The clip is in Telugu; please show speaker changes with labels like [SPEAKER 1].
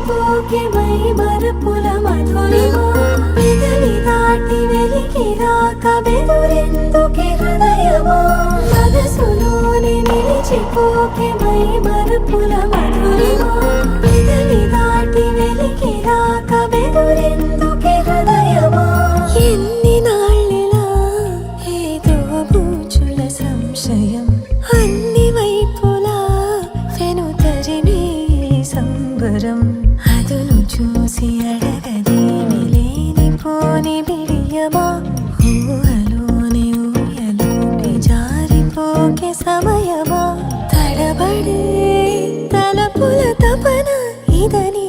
[SPEAKER 1] నిలిచిపోకే మై మరపుల మధురిమా పెదవి దాటి వెలికి రాక బెదురెందుకే హృదయమా మనసులోనే నిలిచిపోకే మై మరపుల మధురిమా పెదవి దాటి వెలికి రాక బెదురెందుకే హృదయమా ఎన్ని నాళ్ళిలా ఏదో బూచుల సంశయం అన్ని వైపులా వెనుతరినే సంబరం అదును చూసి అడగదేమి లేనిపోని బిడియమా ఊహలోని ఊయలోకి జారిపోకే సమయమా తడబడే తలపుల తపన ఇదని